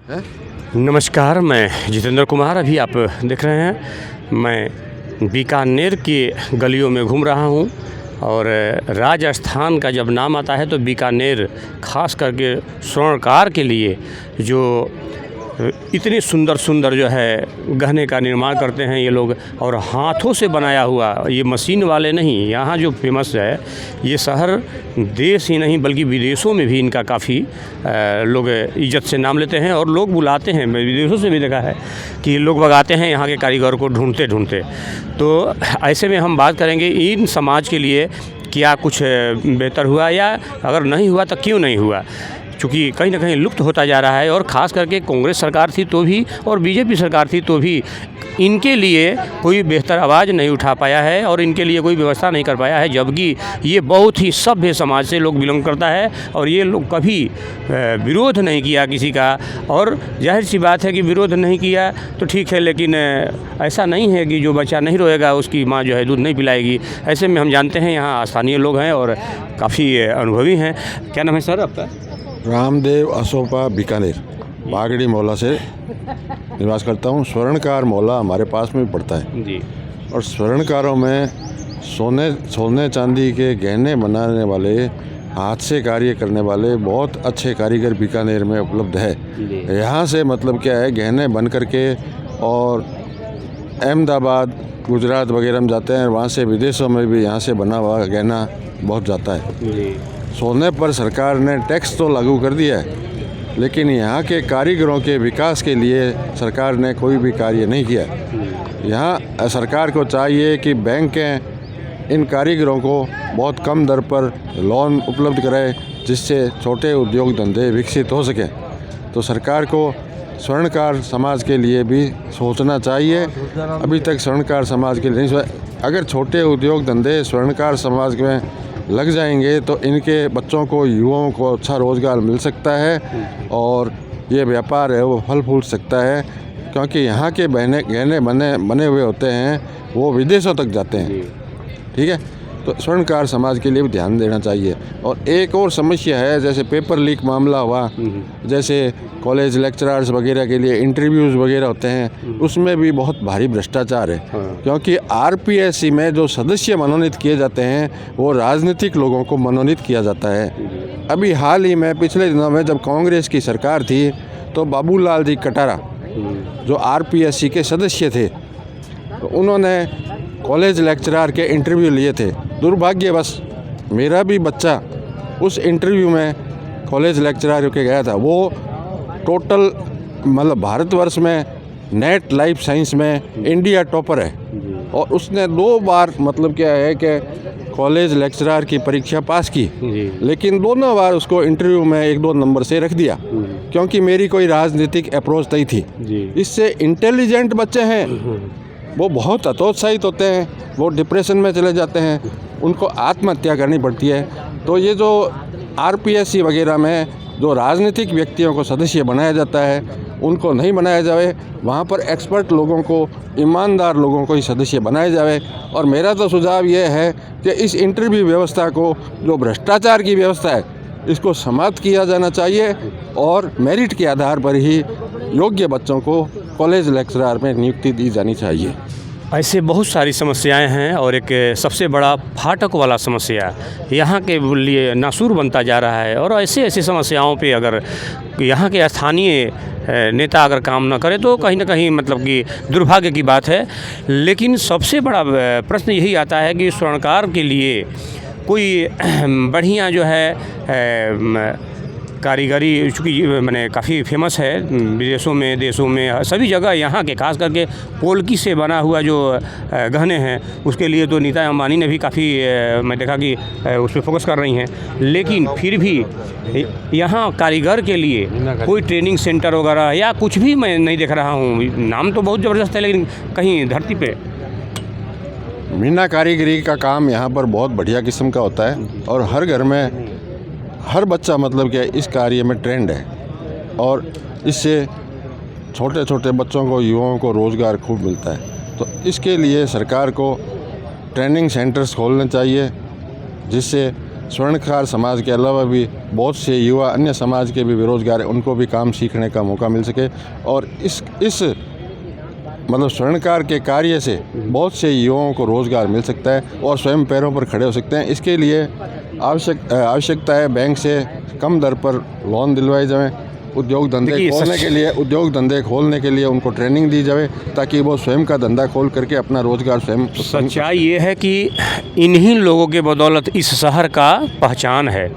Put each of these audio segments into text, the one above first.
नमस्कार, मैं जितेंद्र कुमार। अभी आप देख रहे हैं मैं बीकानेर की गलियों में घूम रहा हूं और राजस्थान का जब नाम आता है तो बीकानेर ख़ास करके स्वर्णकार के लिए जो इतने सुंदर सुंदर जो है गहने का निर्माण करते हैं ये लोग, और हाथों से बनाया हुआ, ये मशीन वाले नहीं। यहाँ जो फेमस है ये शहर देश ही नहीं बल्कि विदेशों में भी इनका काफ़ी लोग इज्जत से नाम लेते हैं और लोग बुलाते हैं। मैं विदेशों से भी देखा है कि लोग भगाते हैं यहाँ के कारीगर को ढूंढते ढूंढते। तो ऐसे में हम बात करेंगे इन समाज के लिए क्या कुछ बेहतर हुआ या अगर नहीं हुआ तो क्यों नहीं हुआ, चूँकि कहीं ना कहीं लुप्त होता जा रहा है। और ख़ास करके कांग्रेस सरकार थी तो भी और बीजेपी सरकार थी तो भी इनके लिए कोई बेहतर आवाज़ नहीं उठा पाया है और इनके लिए कोई व्यवस्था नहीं कर पाया है, जबकि ये बहुत ही सभ्य समाज से लोग बिलोंग करता है और ये लोग कभी विरोध नहीं किया किसी का। और जाहिर सी बात है कि विरोध नहीं किया तो ठीक है, लेकिन ऐसा नहीं है कि जो बच्चा नहीं रोएगा उसकी माँ जो है दूध नहीं पिलाएगी। ऐसे में हम जानते हैं यहाँ स्थानीय लोग हैं और काफ़ी अनुभवी हैं। क्या नाम है सर आपका? रामदेव असोपा, बीकानेर बागड़ी मोहल्ला से निवास करता हूँ। स्वर्णकार मोहल्ला हमारे पास में पड़ता है जी। और स्वर्णकारों में सोने चांदी के गहने बनाने वाले, हाथ से कार्य करने वाले बहुत अच्छे कारीगर बीकानेर में उपलब्ध है। यहाँ से मतलब क्या है, गहने बन करके और अहमदाबाद, गुजरात वगैरह में जाते हैं, वहाँ से विदेशों में भी यहाँ से बना हुआ गहना बहुत जाता है। सोने पर सरकार ने टैक्स तो लागू कर दिया है, लेकिन यहाँ के कारीगरों के विकास के लिए सरकार ने कोई भी कार्य नहीं किया। यहाँ सरकार को चाहिए कि बैंकें इन कारीगरों को बहुत कम दर पर लोन उपलब्ध कराए, जिससे छोटे उद्योग धंधे विकसित हो सकें। तो सरकार को स्वर्णकार समाज के लिए भी सोचना चाहिए। अभी तक स्वर्णकार समाज के लिए नहीं सोचा। अगर छोटे उद्योग धंधे स्वर्णकार समाज में लग जाएंगे तो इनके बच्चों को, युवाओं को अच्छा रोज़गार मिल सकता है और ये व्यापार है वो फल फूल सकता है, क्योंकि यहाँ के गहने बने हुए होते हैं वो विदेशों तक जाते हैं। ठीक है, तो स्वर्णकार समाज के लिए भी ध्यान देना चाहिए। और एक और समस्या है, जैसे पेपर लीक मामला हुआ, जैसे कॉलेज लेक्चरर्स वगैरह के लिए इंटरव्यूज़ वगैरह होते हैं, उसमें भी बहुत भारी भ्रष्टाचार है। क्योंकि आरपीएससी में जो सदस्य मनोनीत किए जाते हैं वो राजनीतिक लोगों को मनोनीत किया जाता है। अभी हाल ही में पिछले दिनों में जब कांग्रेस की सरकार थी तो बाबूलाल जी कटारा जो आरपीएससी के सदस्य थे, तो उन्होंने कॉलेज लेक्चरर के इंटरव्यू लिए थे। दुर्भाग्यवश मेरा भी बच्चा उस इंटरव्यू में कॉलेज लेक्चरर के गया था। वो टोटल मतलब भारतवर्ष में नेट लाइफ साइंस में इंडिया टॉपर है और उसने 2 बार मतलब क्या है कि कॉलेज लेक्चरर की परीक्षा पास की, लेकिन दोनों बार उसको इंटरव्यू में 1-2 नंबर से रख दिया, क्योंकि मेरी कोई राजनीतिक अप्रोच नहीं थी। इससे इंटेलिजेंट बच्चे हैं वो बहुत हतोत्साहित होते हैं, वो डिप्रेशन में चले जाते हैं, उनको आत्महत्या करनी पड़ती है। तो ये जो आरपीएससी वगैरह में जो राजनीतिक व्यक्तियों को सदस्य बनाया जाता है उनको नहीं बनाया जाए, वहाँ पर एक्सपर्ट लोगों को, ईमानदार लोगों को ही सदस्य बनाया जाए। और मेरा तो सुझाव ये है कि इस इंटरव्यू व्यवस्था को, जो भ्रष्टाचार की व्यवस्था है, इसको समाप्त किया जाना चाहिए और मेरिट के आधार पर ही योग्य बच्चों को कॉलेज लेक्चरर में नियुक्ति दी जानी चाहिए। ऐसे बहुत सारी समस्याएं हैं और एक सबसे बड़ा फाटक वाला समस्या यहाँ के लिए नासूर बनता जा रहा है। और ऐसे समस्याओं पे अगर यहाँ के स्थानीय नेता अगर काम न करे तो कहीं ना कहीं मतलब कि दुर्भाग्य की बात है। लेकिन सबसे बड़ा प्रश्न यही आता है कि स्वर्णकार के लिए कोई बढ़िया जो है कारीगरी, चूँकि मैंने काफ़ी फेमस है विदेशों में, देशों में, सभी जगह यहाँ के खास करके पोल्की से बना हुआ जो गहने हैं उसके लिए तो नीता अंबानी ने भी काफ़ी मैं देखा कि उस पर फोकस कर रही हैं। लेकिन फिर भी यहाँ कारीगर के लिए कोई ट्रेनिंग सेंटर वगैरह या कुछ भी मैं नहीं देख रहा हूँ। नाम तो बहुत ज़बरदस्त है लेकिन कहीं धरती पे मीना कारीगरी का काम यहाँ पर बहुत बढ़िया किस्म का होता है और हर घर में हर बच्चा मतलब कि इस कार्य में ट्रेंड है और इससे छोटे छोटे बच्चों को, युवाओं को रोज़गार खूब मिलता है। तो इसके लिए सरकार को ट्रेनिंग सेंटर्स खोलने चाहिए, जिससे स्वर्णकार समाज के अलावा भी बहुत से युवा अन्य समाज के भी बेरोजगार हैं, उनको भी काम सीखने का मौका मिल सके और इस मतलब स्वर्णकार के कार्य से बहुत से युवाओं को रोज़गार मिल सकता है और स्वयं पैरों पर खड़े हो सकते हैं। इसके लिए आवश्यकता है बैंक से कम दर पर लोन दिलवाए जाएं, उद्योग धंधे खोलने के लिए उनको ट्रेनिंग दी जाए ताकि वो स्वयं का धंधा खोल करके अपना रोज़गार स्वयं। सच्चाई ये है कि इन्हीं लोगों के बदौलत इस शहर का पहचान है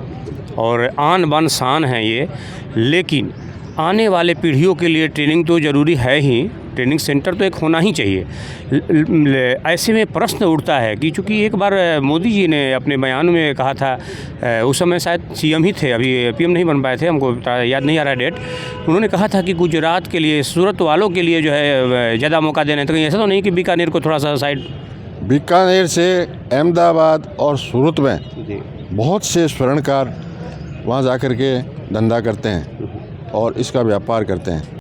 और आन बान शान है ये, लेकिन आने वाले पीढ़ियों के लिए ट्रेनिंग तो ज़रूरी है ही, ट्रेनिंग सेंटर तो एक होना ही चाहिए। ऐसे में प्रश्न उठता है कि चूँकि एक बार मोदी जी ने अपने बयान में कहा था, उस समय शायद सीएम ही थे, अभी पीएम नहीं बन पाए थे, हमको याद नहीं आ रहा है डेट, उन्होंने कहा था कि गुजरात के लिए, सूरत वालों के लिए जो है ज़्यादा मौका देना है। तो कहीं ऐसा तो नहीं कि बीकानेर को थोड़ा सा साइड? बीकानेर से अहमदाबाद और सूरत में बहुत से स्वर्णकार वहाँ जा कर के धंधा करते हैं और इसका व्यापार करते हैं।